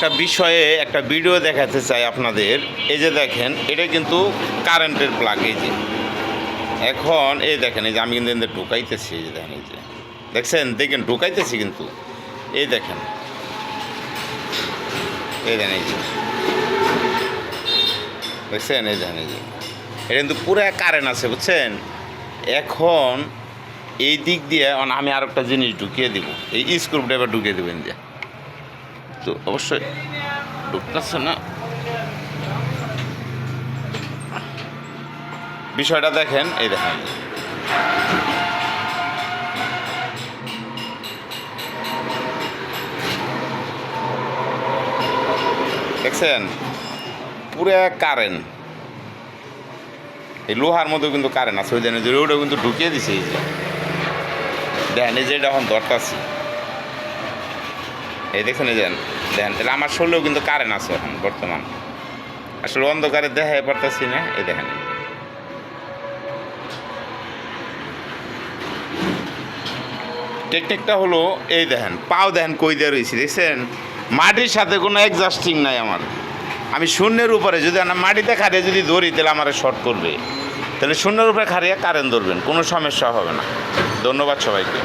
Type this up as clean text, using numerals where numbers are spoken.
একটা বিষয়ে একটা ভিডিও দেখাতে চাই আপনাদের। এই যে দেখেন, এটা কিন্তু কারেন্টের প্লাগ। এই যে এখন এই দেখেন, এই যে আমি কিন্তু ঢুকাইতেছি। এই যে দেখেন, এই যে দেখেন ঢুকাইতেছি কিন্তু এই দেখেন, এই দেখেন, এই যে দেখছেন, এই দেখেন, এই যে এটা কিন্তু পুরো কারেন্ট আছে, বুঝছেন। এখন এই দিক দিয়ে আমি আর একটা জিনিস ঢুকিয়ে দিব, এই স্ক্রু ড্রাইভার ঢুকিয়ে দেবেন যে, তো অবশ্যই ঢুকতেছে না। বিষয়টা দেখেন, এই দেখেন, দেখছেন পুরো কারেন্ট। এই লোহার মধ্যেও কিন্তু কারেন্ট আছে, ওই জন্য যে ওটাও কিন্তু ঢুকিয়ে দিছে। এই যে দেখেন, এই যে এটা এখন ধরতাছি, এই দেখছেন, এই দেখেন তাহলে আমার শরীরেও কিন্তু কারেন্ট আছে এখন বর্তমান। আসলে অন্ধকারে দেখাই পারতাছি না। এই দেখেন, টেকনিকটা হলো এই দেখেন, পাও দেখেন কই দিয়ে রয়েছে, দেখছেন মাটির সাথে কোনো অ্যাডজাস্টিং নাই আমার। আমি শূন্যের উপরে যদি আমরা মাটিতে খাড়িয়ে যদি ধরি, তাহলে আমার শর্ট করবে। তাহলে শূন্যের উপরে খাড়িয়ে কারেন্ট ধরবেন, কোনো সমস্যা হবে না। ধন্যবাদ সবাইকে।